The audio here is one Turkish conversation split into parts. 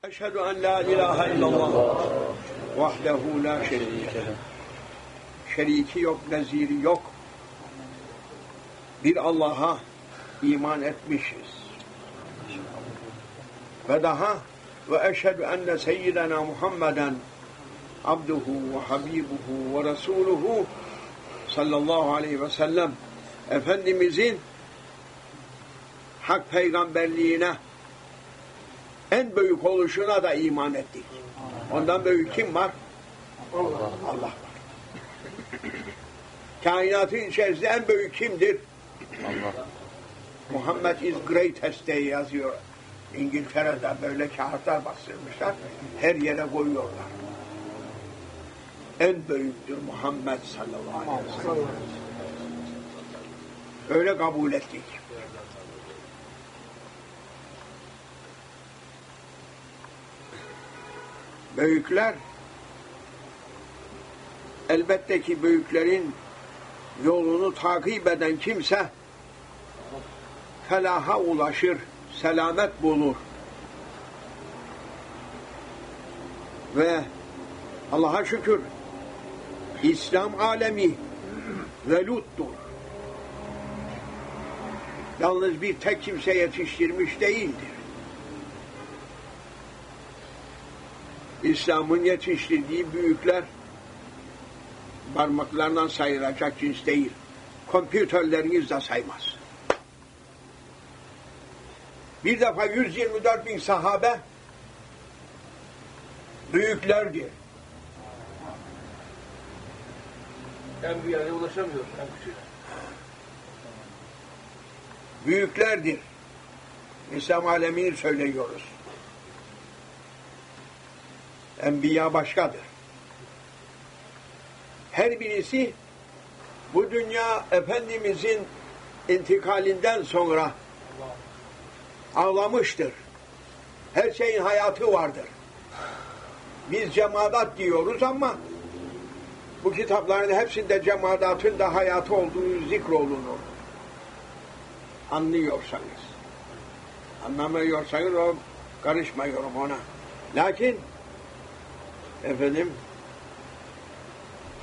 Eşhedü en la ilahe illallah vahdehu la şerike leh. Şeriki yok, neziri yok. Bir Allah'a iman etmişiz. Ve daha ve eşhedü enne seyyidena Muhammeden abduhu ve habibuhu ve resuluhu sallallahu aleyhi ve sellem Efendimizin hak peygamberliğine en büyük oluşuna da iman ettik. Ondan büyük kim var? Allah var. Kainatın içerisinde en büyük kimdir? Allah. Muhammed is greatest diye yazıyor. İngiltere'de böyle kağıtlar bastırmışlar. Her yere koyuyorlar. En büyüktür Muhammed sallallahu aleyhi ve sellem. Öyle kabul ettik. Büyükler, elbette ki büyüklerin yolunu takip eden kimse felaha ulaşır, selamet bulur. Ve Allah'a şükür İslam alemi veluttur. Yalnız bir tek kimse yetiştirmiş değildir. İslam'ın yetiştirdiği büyükler parmaklarından sayılacak cins değil. Kompütörleriniz de saymaz. Bir defa 124 bin sahabe büyüklerdi. Enbiya'ya ulaşamıyor. Büyüklerdir. İslam alemini söylüyoruz. Enbiya başkadır. Her birisi bu dünya Efendimizin intikalinden sonra ağlamıştır. Her şeyin hayatı vardır. Biz cemaat diyoruz ama bu kitapların hepsinde cemaatın da hayatı olduğu zikrolunur. Anlıyorsanız. Anlamıyorsanız o karışmıyorum ona. Lakin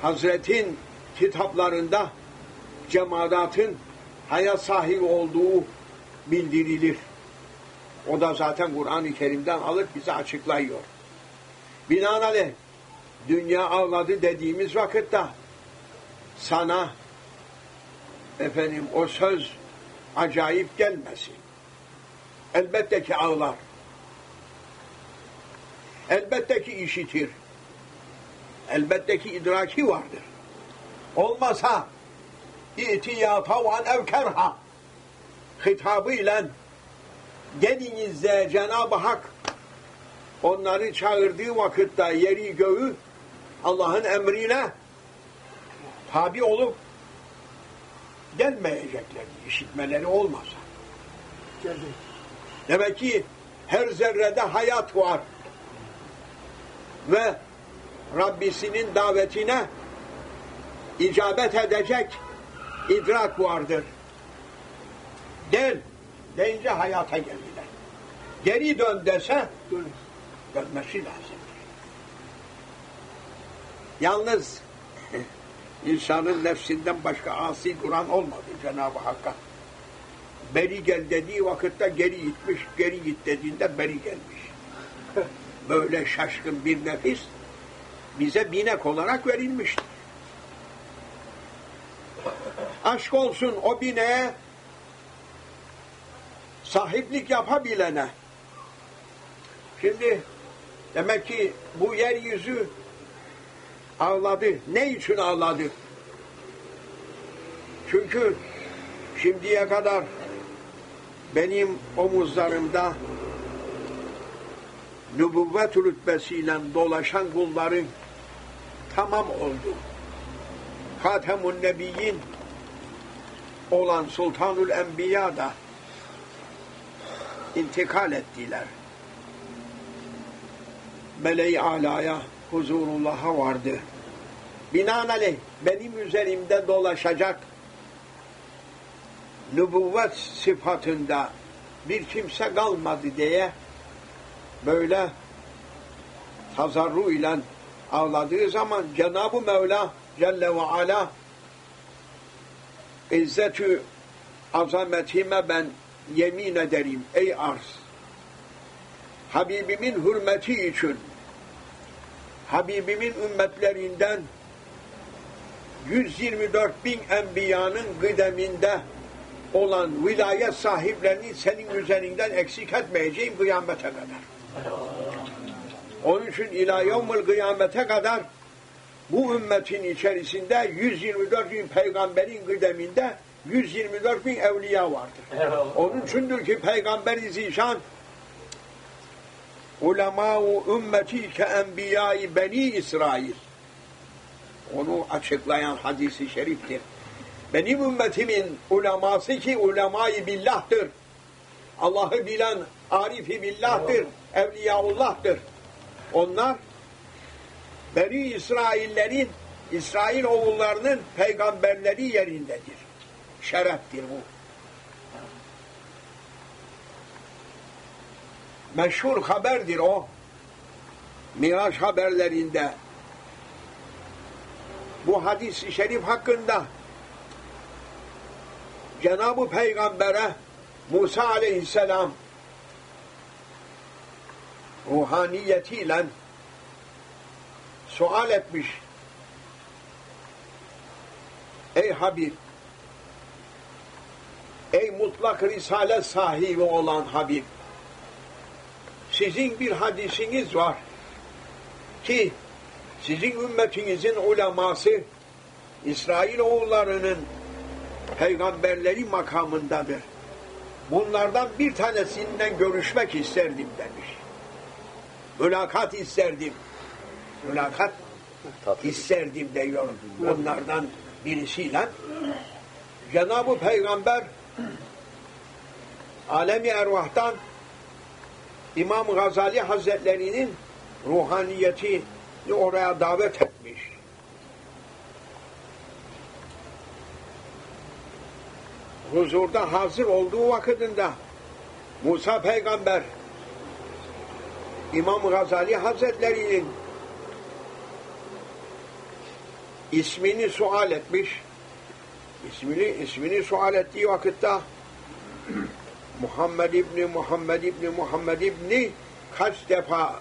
Hazret'in kitaplarında cemaatın hayat sahibi olduğu bildirilir. O da zaten Kur'an-ı Kerim'den alıp bize açıklıyor. Binaenaleyh dünya ağladı dediğimiz vakitte sana o söz acayip gelmesin. Elbette ki ağlar. Elbette ki işitir. Elbette ki idraki vardır. Olmasa İ'tiyâ tav'an ev kerha hitabıyla gelinizde Cenab-ı Hak onları çağırdığı vakitte yeri göğü Allah'ın emrine tabi olup gelmeyecekler, işitmeleri olmasa. Demek ki her zerrede hayat var ve Rabbisinin davetine icabet edecek idrak vardır. Gel deyince hayata geldiler. Geri dön dese dönmesi lazım. Yalnız insanın nefsinden başka asi duran olmadı Cenab-ı Hakk'a. Beri gel dediği vakitte geri gitmiş, geri git dediğinde beri gelmiş. Böyle şaşkın bir nefis bize binek olarak verilmiştir. Aşk olsun o bineğe sahiplik yapabilene. Şimdi demek ki bu yeryüzü ağladı. Ne için ağladı? Çünkü şimdiye kadar benim omuzlarımda nübüvvet rütbesiyle dolaşan kulların tamam oldu. Hatemun Nebiyyin olan Sultanul Enbiya da intikal ettiler. Meleği alaya, huzurullah'a vardı. Binaenaleyh benim üzerimde dolaşacak nübüvvet sıfatında bir kimse kalmadı diye böyle tazarru ile ağladığı zaman Cenab-ı Mevla Celle ve Ala İzzetü azametime ben yemin ederim ey arz. Habibimin hürmeti için Habibimin ümmetlerinden 124.000 enbiyanın kıdeminde olan vilayet sahiplerini senin üzerinden eksik etmeyeceğim kıyamete kadar. Onun için ila yevmil kıyamete kadar bu ümmetin içerisinde 124.000 peygamberin kıdeminde 124.000 evliya vardır. Onun içindir ki Peygamber-i Zişan ulemâ-u ümmeti ke enbiyâi beni İsrail. Onu açıklayan hadisi şeriftir. Benim ümmetimin uleması ki ulemâ-i billah'tır. Allah'ı bilen arifi billah'tır. Evliyaullah'tır. Onlar Beni İsraillerin, İsrail oğullarının peygamberleri yerindedir. Şereftir bu. Meşhur haberdir o. Miraç haberlerinde bu hadis-i şerif hakkında Cenab-ı Peygamber'e Musa aleyhisselam ruhaniyetiyle sual etmiş. Ey Habib, ey mutlak risalet sahibi olan Habib, sizin bir hadisiniz var ki sizin ümmetinizin uleması İsrail oğullarının peygamberleri makamındadır. Bunlardan bir tanesinden görüşmek isterdim demiş. Mülakat isterdim. Mülakat isterdim diyorum. Onlardan birisiyle Cenab-ı Peygamber alemi ervahtan İmam Gazali Hazretleri'nin ruhaniyetini oraya davet etmiş. Huzurda hazır olduğu vakitinde Musa Peygamber İmam Gazali Hazretleri'nin ismini sual etmiş. İsmini sual ettiği vakitte Muhammed İbni kaç defa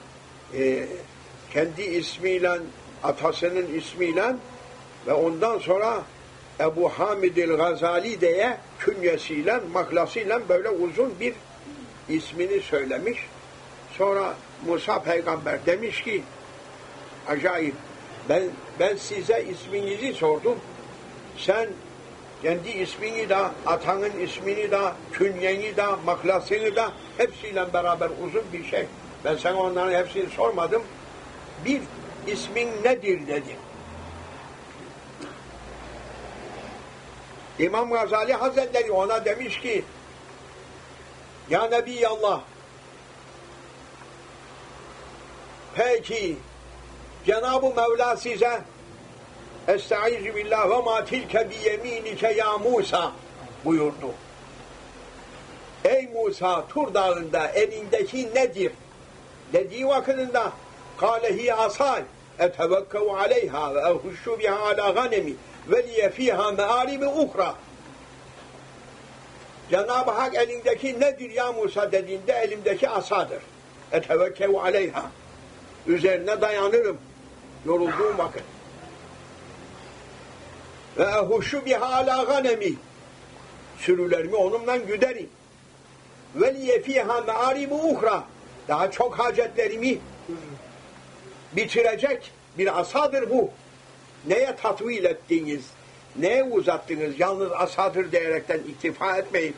kendi ismiyle, atasının ismiyle ve ondan sonra Ebu Hamidil Gazali diye künyesiyle, maklasıyla böyle uzun bir ismini söylemiş. Sonra Musa Peygamber demiş ki acayip, ben size isminizi sordum. Sen kendi ismini de, atanın ismini de, künyeni de, maklasını da hepsiyle beraber uzun bir şey. Ben sana onların hepsini sormadım. Bir ismin nedir dedim. İmam Gazali Hazretleri ona demiş ki Ya Nebiyallah, peki Cenab-ı Mevla size Estaizu billah ve ma tilke biyeminike ya Musa buyurdu. Ey Musa, Tur Dağı'nda elindeki nedir? Dediği vakitinde kâlehi asal etevekkevu aleyha ve ehuşşu biha ala ganemi ve liye fiha meâribi ukra. Cenab-ı Hak elindeki nedir ya Musa dediğinde elimdeki asadır. Etevekkevu aleyha. Üzerine dayanırım yorulduğum vakit. Ve ehuşşu biha ala ganemi. Sürülerimi onunla güderim. Ve liye fiha meâribi ukra. Daha çok hacetlerimi bitirecek bir asadır bu. Neye tatvil ettiğiniz, neye uzattınız, yalnız asadır diyerekten iktifa etmeyin.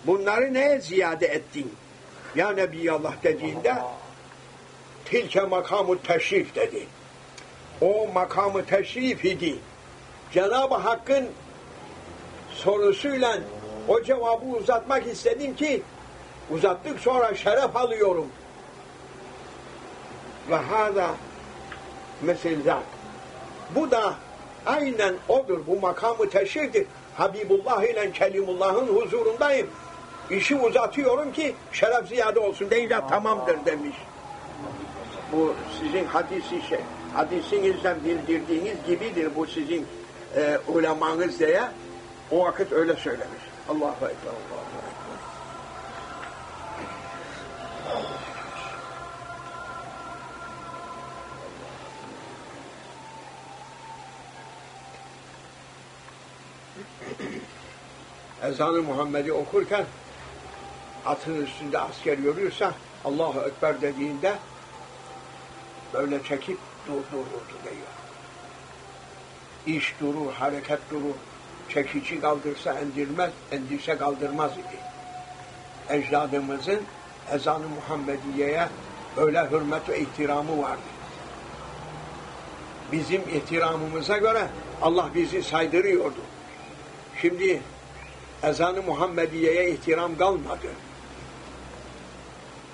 Bunları neye ziyade ettin? Ya Nebiyallah dediğinde tilke makamı teşrif dedi. O makamı teşrif idi. Cenab-ı Hakk'ın sorusuyla o cevabı uzatmak istedim ki uzattık sonra şeref alıyorum. Ve hâzâ meselzâk. Bu da aynen odur. Bu makamı teşriftir. Habibullah ile Kelimullah'ın huzurundayım. İşi uzatıyorum ki şeref ziyade olsun deyince tamamdır demiş. Bu sizin hadisinizden bildirdiğiniz gibidir bu sizin ulemanız diye o vakit öyle söylemiş. Allahu Ekber, Allahu Ekber. Ezan-ı Muhammed'i okurken atın üstünde asker yürüyorsa Allahu Ekber dediğinde böyle çekip durdu diyor. İş durur, hareket durur. Çekici kaldırsa endirmez, endişe kaldırmaz idi. Ecdadımızın ezan-ı Muhammediye'ye öyle hürmet ve ihtiramı vardı. Bizim ihtiramımıza göre Allah bizi saydırıyordu. Şimdi ezan-ı Muhammediye'ye ihtiram kalmadı.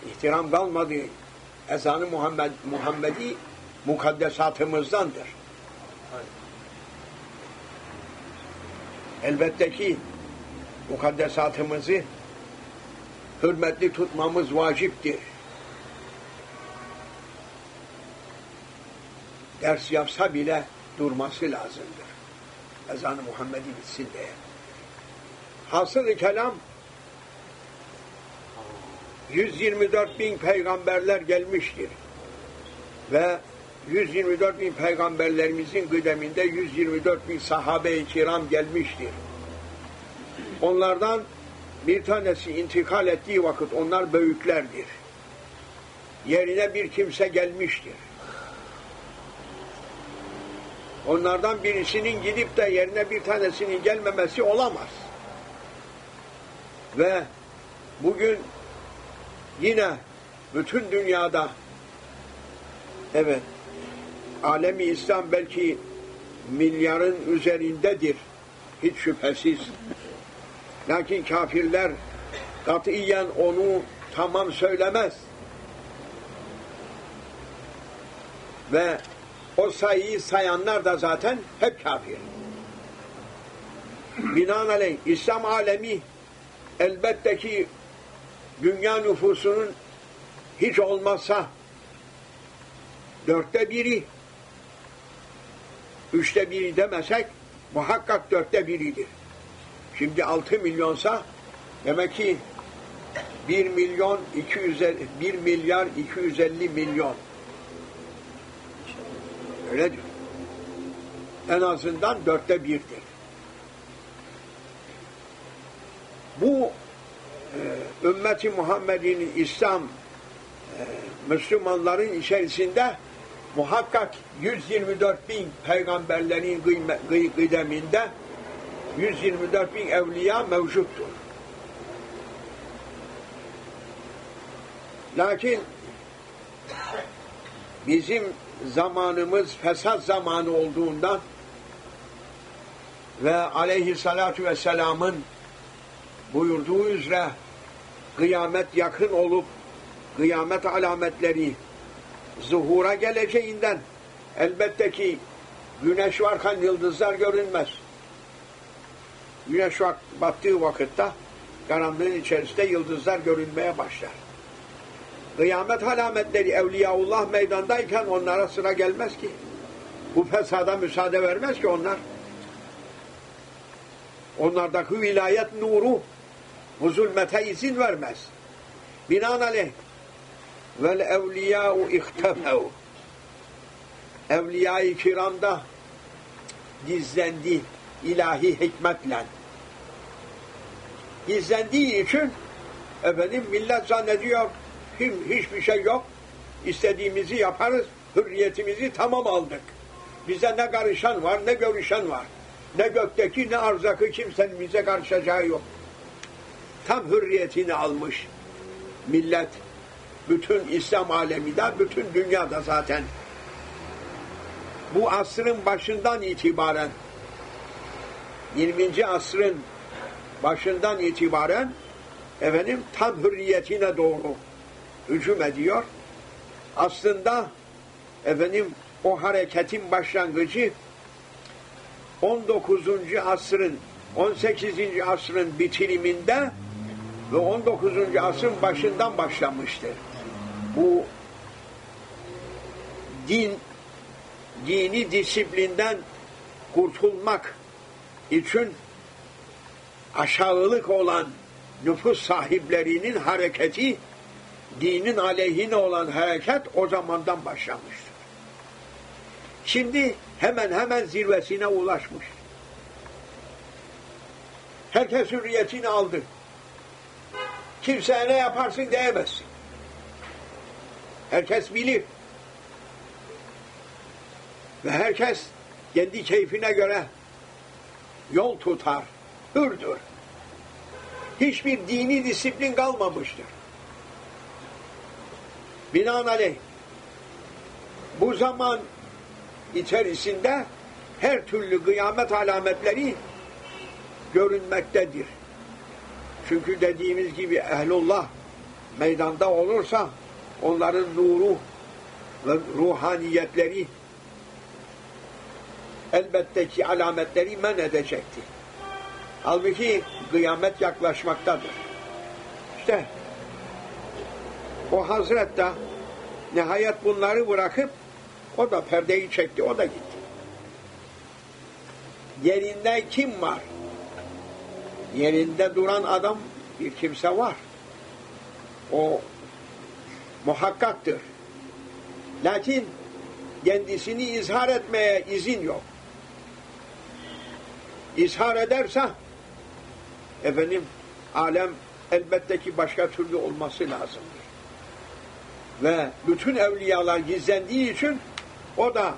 İhtiram kalmadı. Ezan-ı Muhammedi mukaddesatımızdandır. Elbette ki mukaddesatımızı hürmetli tutmamız vaciptir. Ders yapsa bile durması lazımdır. Ezan-ı Muhammedi bitsin diye. Hasıl-ı kelam 124 bin peygamberler gelmiştir. Ve 124 bin peygamberlerimizin kıdeminde 124 bin sahabe-i kiram gelmiştir. Onlardan bir tanesi intikal ettiği vakit onlar büyüklerdir. Yerine bir kimse gelmiştir. Onlardan birisinin gidip de yerine bir tanesinin gelmemesi olamaz. Ve bugün yine bütün dünyada evet alemi İslam belki milyarın üzerindedir. Hiç şüphesiz. Lakin kafirler katiyen onu tamam söylemez. Ve o sayıyı sayanlar da zaten hep kafir. Binaenaleyh İslam alemi elbette ki dünya nüfusunun hiç olmazsa 1/4, 1/3 demesek muhakkak 1/4'idir. Şimdi 6 milyonsa demek ki 1 milyar 250 milyon. Öyledir. En azından 1/4'dir. Bu ümmeti Muhammed'in İslam Müslümanların içerisinde muhakkak 124 bin peygamberlerin kıdeminde 124 bin evliya mevcuttur. Lakin bizim zamanımız fesat zamanı olduğundan ve aleyhissalatu vesselamın buyurduğu üzere kıyamet yakın olup kıyamet alametleri zuhura geleceğinden elbette ki güneş varken yıldızlar görünmez. Güneş battığı vakitte karanlığın içerisinde yıldızlar görünmeye başlar. Kıyamet alametleri Evliyaullah meydandayken onlara sıra gelmez ki. Bu fesada müsaade vermez ki onlar. Onlardaki vilayet nuru bu zulmete izin vermez. Binaenaleyh vel evliyâ'u ihtefev. Evliya-i kiramda gizlendi ilahi hikmetle. Gizlendiği için millet zannediyor hiçbir şey yok. İstediğimizi yaparız. Hürriyetimizi tamam aldık. Bize ne karışan var ne görüşen var. Ne gökteki ne arzakı kimsenin bize karışacağı yok. Tam hürriyetini almış millet. Bütün İslam aleminde, bütün dünyada zaten. Bu asrın başından itibaren 20. asrın başından itibaren tam hürriyetine doğru hücum ediyor. Aslında o hareketin başlangıcı 19. asrın 18. asrın bitiriminde ve 19. asrın başından başlamıştır. Bu dini disiplinden kurtulmak için aşağılık olan nüfus sahiplerinin hareketi, dinin aleyhine olan hareket o zamandan başlamıştır. Şimdi hemen zirvesine ulaşmış. Herkes hürriyetini aldı. Kimseye ne yaparsın diyemezsin. Herkes bilir. Ve herkes kendi keyfine göre yol tutar, hürdür. Hiçbir dini disiplin kalmamıştır. Binaenaleyh bu zaman içerisinde her türlü kıyamet alametleri görünmektedir. Çünkü dediğimiz gibi ehlullah meydanda olursa onların nuru ve ruhaniyetleri elbette ki alametleri men edecektir. Halbuki kıyamet yaklaşmaktadır. İşte o Hazret de nihayet bunları bırakıp o da perdeyi çekti, o da gitti. Yerinde kim var? Yerinde duran adam bir kimse var. O muhakkaktır. Lakin kendisini izhar etmeye izin yok. İzhar ederse alem elbette ki başka türlü olması lazımdır. Ve bütün evliyalar gizlendiği için o da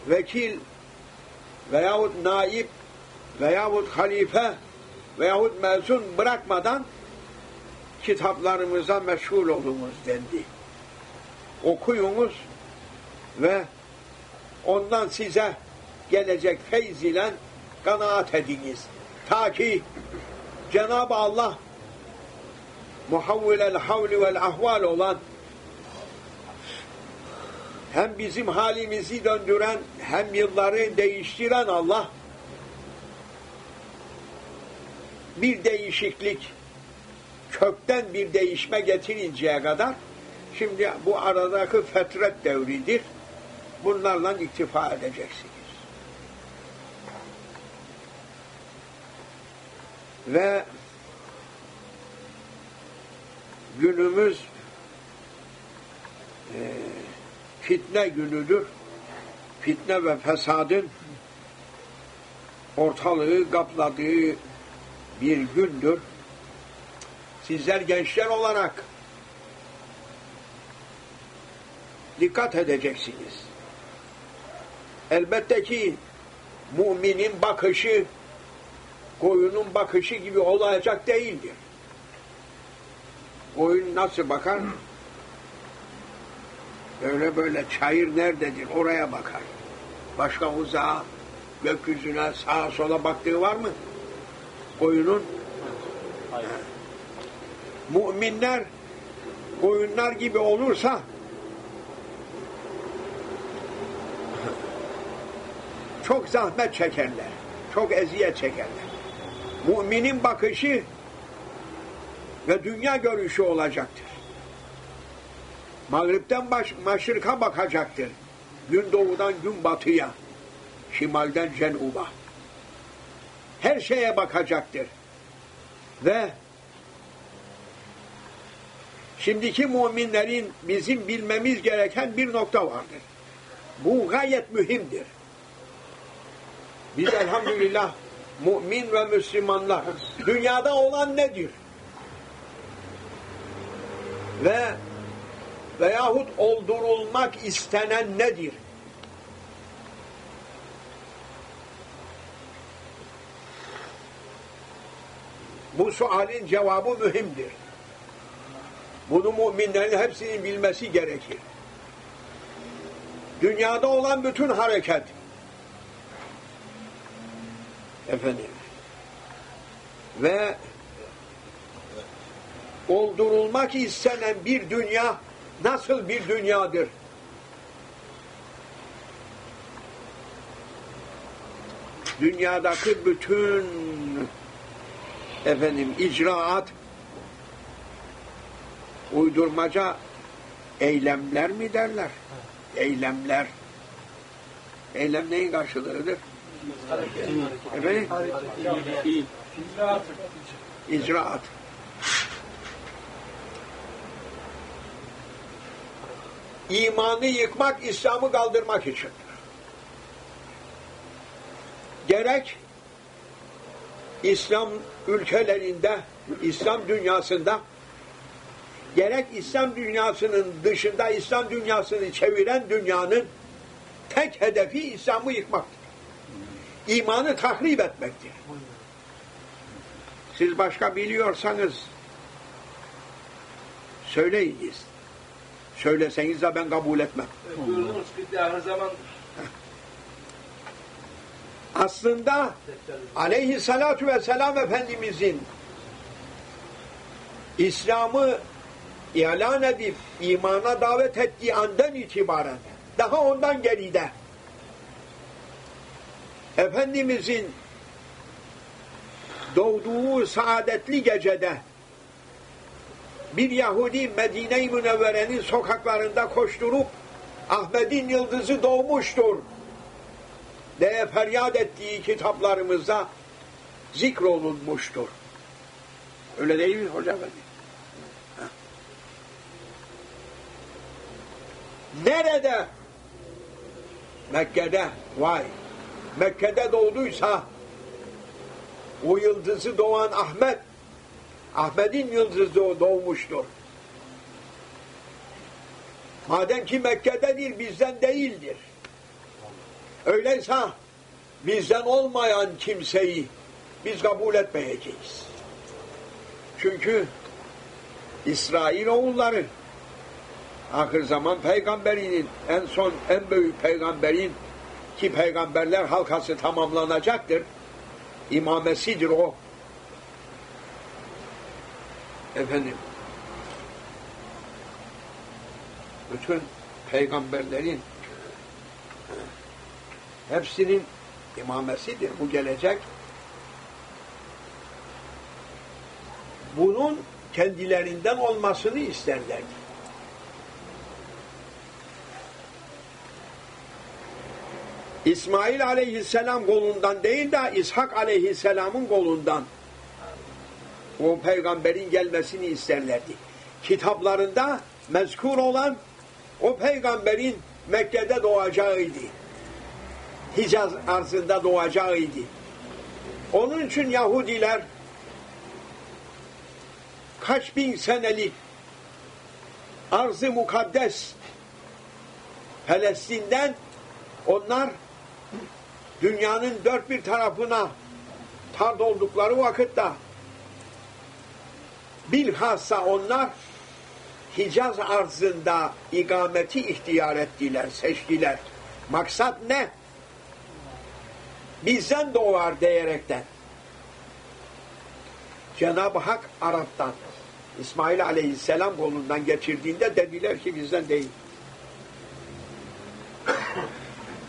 vekil veyahut naib veyahut halife veyahut mezun bırakmadan kitaplarımıza meşgul olunuz dendi. Okuyunuz ve ondan size gelecek feyz ile kanaat ediniz. Ta ki Cenab-ı Allah muhavvilel havli vel ahval olan hem bizim halimizi döndüren hem yılları değiştiren Allah bir değişiklik, kökten bir değişme getirinceye kadar şimdi bu aradaki fetret devridir. Bunlarla iktifa edeceksiniz. Ve günümüz fitne günüdür. Fitne ve fesadın ortalığı kapladığı bir gündür. Sizler gençler olarak dikkat edeceksiniz. Elbette ki müminin bakışı koyunun bakışı gibi olacak değildir. Koyun nasıl bakar? Böyle çayır nerededir? Oraya bakar. Başka uzağa, gökyüzüne, sağa sola baktığı var mı? Koyunun. Hayır. Müminler koyunlar gibi olursa çok zahmet çekerler. Çok eziyet çekerler. Müminin bakışı ve dünya görüşü olacaktır. Mağripten maşrika bakacaktır. Gün doğudan gün batıya, şimalden cenuba. Her şeye bakacaktır. Ve şimdiki müminlerin bizim bilmemiz gereken bir nokta vardır. Bu gayet mühimdir. Biz elhamdülillah mümin ve Müslümanlar dünyada olan nedir? Veyahut oldurulmak istenen nedir? Bu sualin cevabı mühimdir. Bunu müminlerin hepsinin bilmesi gerekir. Dünyada olan bütün hareket ve oldurulmak istenen bir dünya nasıl bir dünyadır? Dünyadaki bütün icraat uydurmaca eylemler mi derler? eylemler. Eylem neyin karşılığıdır? Efendim? İcraat. İmanı yıkmak, İslam'ı kaldırmak içindir. Gerek İslam ülkelerinde, İslam dünyasında, gerek İslam dünyasının dışında İslam dünyasını çeviren dünyanın tek hedefi İslam'ı yıkmaktır. İmanı tahrip etmektir. Siz başka biliyorsanız söyleyiniz. Söyleseniz de ben kabul etmem. Buyurunuz ki her zaman aslında aleyhissalatu vesselam Efendimizin İslam'ı ilan edip imana davet ettiği andan itibaren daha ondan geride Efendimizin doğduğu saadetli gecede bir Yahudi Medine-i Münevvere'nin sokaklarında koşturup Ahmet'in yıldızı doğmuştur diye feryat ettiği kitaplarımızda zikrolunmuştur. Öyle değil mi hocam? Nerede? Mekke'de. Vay! Mekke'de doğduysa o yıldızı doğan Ahmet'in yıldızı doğmuştur. Madem ki Mekke'dedir, bizden değildir. Öyleyse bizden olmayan kimseyi biz kabul etmeyeceğiz. Çünkü İsrail oğulları ahir zaman peygamberinin en büyük peygamberin ki peygamberler halkası tamamlanacaktır. İmamesidir o. Efendim bütün peygamberlerin hepsinin imamesidir. Bu gelecek. Bunun kendilerinden olmasını isterlerdi. İsmail aleyhisselam kolundan değil de İshak aleyhisselamın kolundan o peygamberin gelmesini isterlerdi. Kitaplarında mezkur olan o peygamberin Mekke'de doğacağıydı. Hicaz arzında doğacağıydı. Onun için Yahudiler kaç bin senelik arz-ı mukaddes Filistin'den onlar dünyanın dört bir tarafına tard oldukları vakitte bilhassa onlar Hicaz arzında ikameti ihtiyar ettiler, seçtiler. Maksat ne? Bizden doğar diyerekten. Cenab-ı Hak Arap'tan İsmail Aleyhisselam kolundan geçirdiğinde dediler ki bizden değil.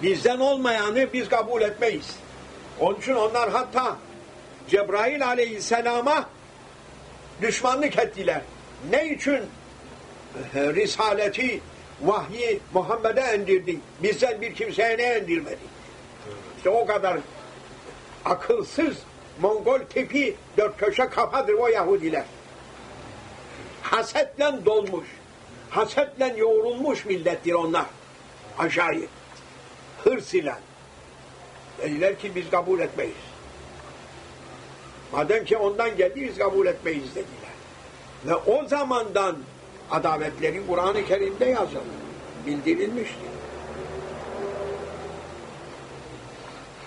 Bizden olmayanı biz kabul etmeyiz. Onun için onlar hatta Cebrail Aleyhisselam'a düşmanlık ettiler. Ne için? Risaleti, vahyi Muhammed'e indirdik. Bizden bir kimseye ne indirmedi? İşte o kadar akılsız, Mongol tipi dört köşe kafadır o Yahudiler. Hasetle dolmuş, hasetle yoğrulmuş millettir onlar. Acayip. Hırs ile. Dediler ki biz kabul etmeyiz. Madem ki ondan geldi biz kabul etmeyiz dediler. Ve o zamandan adaletleri Kur'an-ı Kerim'de yazılır. Bildirilmiştir.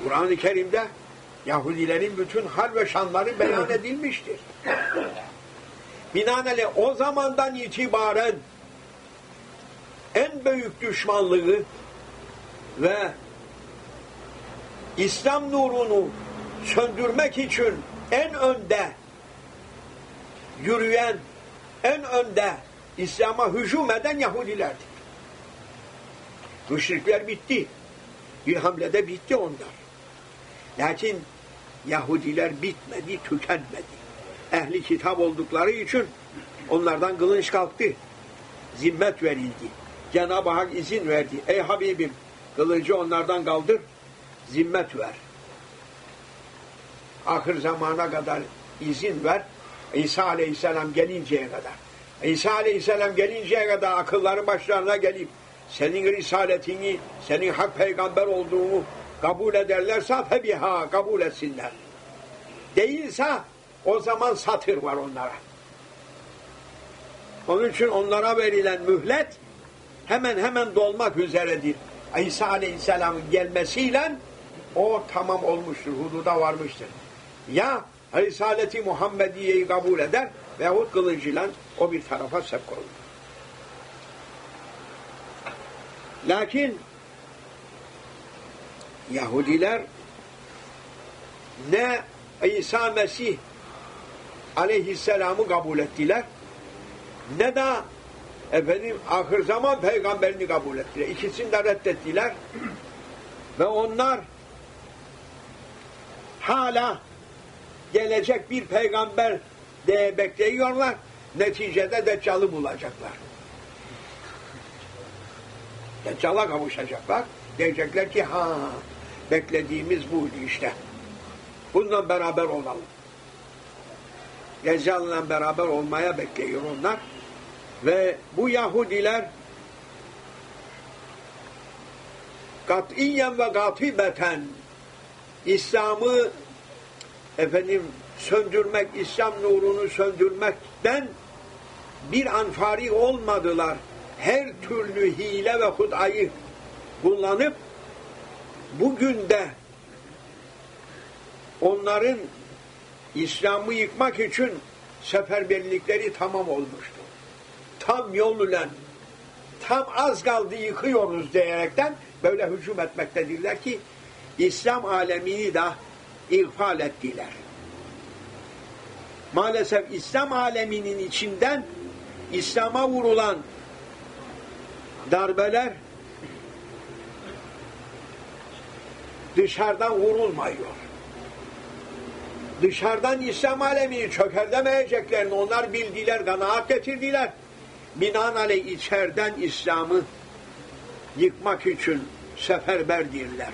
Kur'an-ı Kerim'de Yahudilerin bütün hal ve şanları beyan edilmiştir. Binaenaleyh o zamandan itibaren en büyük düşmanlığı ve İslam nurunu söndürmek için en önde yürüyen, en önde İslam'a hücum eden Yahudilerdir. Müşrikler bitti. Bir hamlede bitti onlar. Lakin Yahudiler bitmedi, tükenmedi. Ehli kitap oldukları için onlardan kılınç kalktı. Zimmet verildi. Cenab-ı Hak izin verdi. Ey Habibim, kılıcı onlardan kaldır, zimmet ver. Ahir zamana kadar izin ver. İsa Aleyhisselam gelinceye kadar. İsa Aleyhisselam gelinceye kadar akılları başlarına gelip senin risaletini, senin hak peygamber olduğunu kabul ederlerse febiha, kabul etsinler. Değilse o zaman satır var onlara. Onun için onlara verilen mühlet hemen dolmak üzeredir. İsa Aleyhisselam'ın gelmesiyle o tamam olmuştur, hududa varmıştır. Ya Risaleti Muhammediye'yi kabul eder veyahut kılıcıyla o bir tarafa sevk olur. Lakin Yahudiler ne İsa Mesih Aleyhisselam'ı kabul ettiler ne de ahir zaman peygamberini kabul ettiler. İkisini de reddettiler ve onlar hala gelecek bir peygamber diye bekliyorlar. Neticede Deccal'ı bulacaklar. Deccal'a kavuşacaklar. Diyecekler ki beklediğimiz buydu işte. Bununla beraber olalım. Deccal'la beraber olmaya bekliyor onlar. Ve bu Yahudiler katiyen ve katibeten İslam'ı söndürmek, İslam nurunu söndürmekten bir an fari olmadılar. Her türlü hile ve hudayı kullanıp bugün de onların İslam'ı yıkmak için seferberlikleri tamam olmuştu. Tam yoluyla, tam az kaldı yıkıyoruz diyerekten böyle hücum etmektedirler ki İslam alemini de ihfal ettiler. Maalesef İslam aleminin içinden İslam'a vurulan darbeler dışarıdan vurulmuyor. Dışarıdan İslam alemini çökertemeyeceklerini onlar bildiler, kanaat getirdiler. Binaenaleyh içeriden İslam'ı yıkmak için seferberdirler.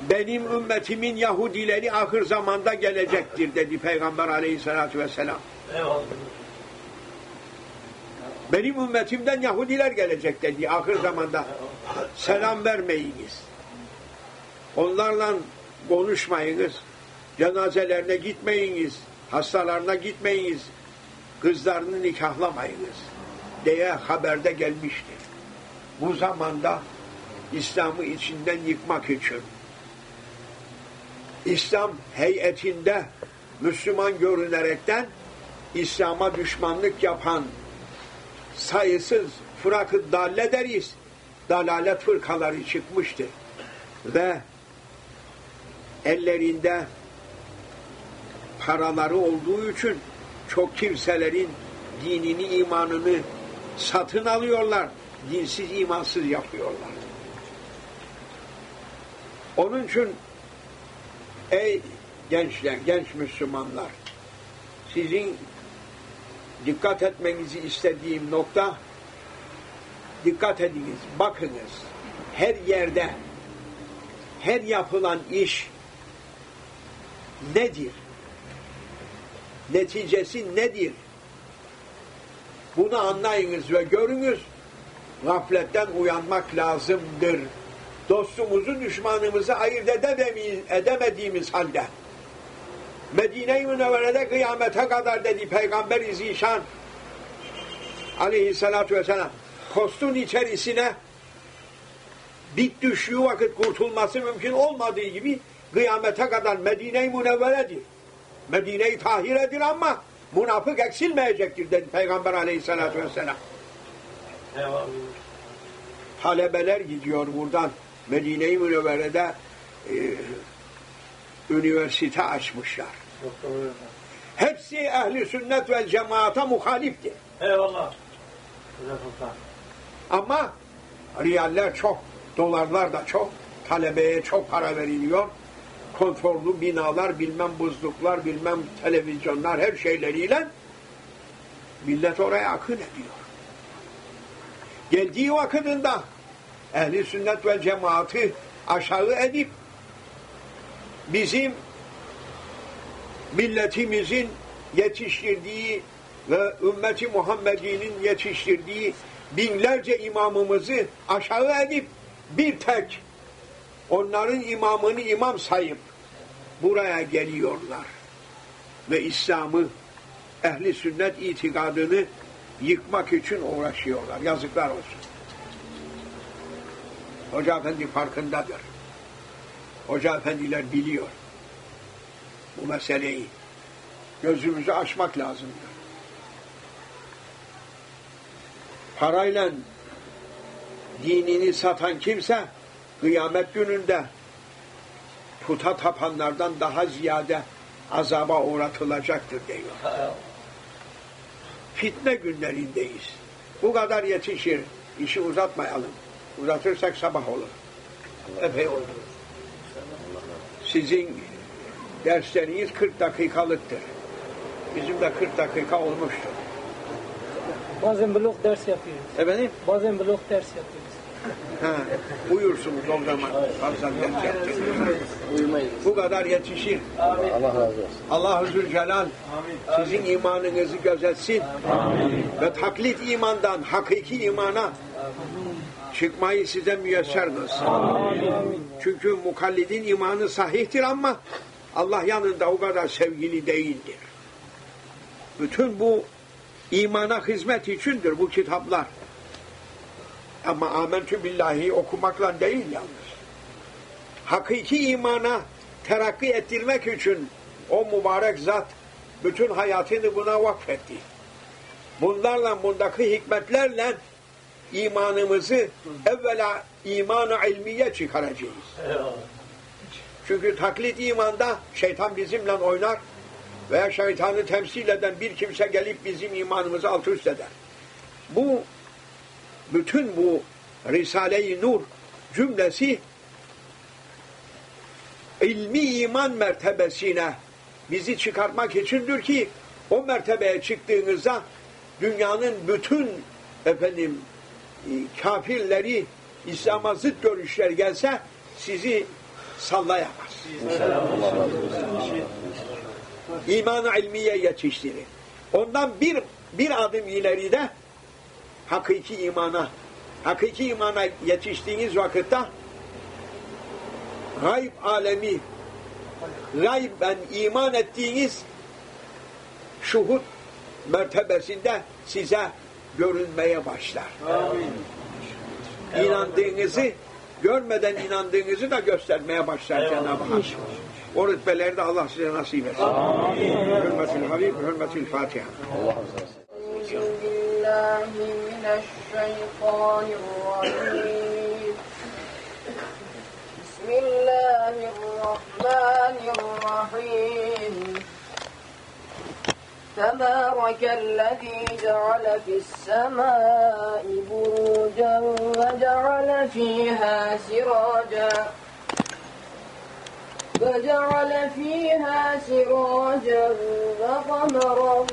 Benim ümmetimin Yahudileri ahir zamanda gelecektir dedi Peygamber Aleyhisselatü Vesselam. Eyvallah. Benim ümmetimden Yahudiler gelecek dedi ahir zamanda. Selam vermeyiniz. Onlarla konuşmayınız. Cenazelerine gitmeyiniz. Hastalarına gitmeyiniz. Kızlarını nikahlamayınız diye haberde gelmiştir. Bu zamanda İslam'ı içinden yıkmak için İslam heyetinde Müslüman görünerekten İslam'a düşmanlık yapan sayısız fırak-ı dalle deriz, dalalet fırkaları çıkmıştır. Ve ellerinde paraları olduğu için çok kimselerin dinini, imanını satın alıyorlar, dinsiz, imansız yapıyorlar. Onun için ey gençler, genç Müslümanlar, sizin dikkat etmenizi istediğim nokta, dikkat ediniz, bakınız, her yerde, her yapılan iş nedir? Neticesi nedir? Bunu anlayınız ve görünüz, gafletten uyanmak lazımdır. Dostumuzu, düşmanımızı ayırt edemediğimiz halde Medine-i Münevvere'de kıyamete kadar dedi Peygamber-i Zişan Aleyhisselatü Vesselam, postun içerisine bit düştüğü vakit kurtulması mümkün olmadığı gibi kıyamete kadar Medine-i Münevvere'dir. Medine-i Tahire'dir ama münafık eksilmeyecektir dedi Peygamber Aleyhisselatü Vesselam. Eyvallah. Talebeler gidiyor buradan. Medine-i Münevvere'de üniversite açmışlar. Hepsi ehli sünnet ve cemaata muhalifti. Eyvallah. Ama riyaller çok, dolarlar da çok, talebeye çok para veriliyor. Konforlu binalar, bilmem buzluklar, bilmem televizyonlar, her şeyleriyle millet oraya akın ediyor. geldiği vakitinde ehli sünnet ve cemaati aşağı edip bizim milletimizin yetiştirdiği ve ümmeti Muhammedi'nin yetiştirdiği binlerce imamımızı aşağı edip bir tek onların imamını imam sayıp buraya geliyorlar. Ve İslam'ı, ehli sünnet itikadını yıkmak için uğraşıyorlar. Yazıklar olsun. Hoca Efendi farkındadır. Hoca Efendiler biliyor bu meseleyi. Gözümüzü açmak lazımdır. Parayla dinini satan kimse kıyamet gününde puta tapanlardan daha ziyade azaba uğratılacaktır diyor. Fitne günlerindeyiz. Bu kadar yetişir. İşi uzatmayalım. Uzatırsak sabah olur. Epey olur. Sizin dersleriniz 40 dakikalıktır. Bizim de 40 dakika olmuştur. Bazen blok ders yapıyoruz. Efendim? Bazen blok ders yapıyoruz. Ha, uyursunuz o zaman. Fazla ders yaptınız. Bu kadar yetişir. Allah razı olsun. Allah-u Zülcelal sizin imanınızı gözetsin. Ve taklit imandan hakiki imana çıkmayı size müyesser kılsın. Çünkü mukallidin imanı sahihtir ama Allah yanında o kadar sevgili değildir. Bütün bu imana hizmet içindir bu kitaplar. Ama amentü billahi okumakla değil yalnız. Hakiki imana terakki ettirmek için o mübarek zat bütün hayatını buna vakfetti. Bunlarla, bundaki hikmetlerle imanımızı evvela iman-ı ilmiye çıkaracağız. Çünkü taklit imanda şeytan bizimle oynar veya şeytanı temsil eden bir kimse gelip bizim imanımızı alt üst eder. Bütün bu Risale-i Nur cümlesi ilmi iman mertebesine bizi çıkartmak içindir ki o mertebeye çıktığınızda dünyanın bütün kafirleri, İslam'a zıt görüşler gelse sizi sallayamaz. İman-ı ilmiye yetiştirir. Ondan bir adım ileride hakiki imana yetiştiğiniz vakitte gayb alemi, gayben iman ettiğiniz şuhud mertebesinde size görünmeye başlar. İnandığınızı, görmeden inandığınızı da göstermeye başlar Cenab-ı Hak. O rütbeleri de Allah size nasip etsin. Hürmetül Habib, hürmetül Fatiha. Bismillahirrahmanirrahim. تبارك الذي جعل في السماء بروجا وجعل فيها سراجا وقمرا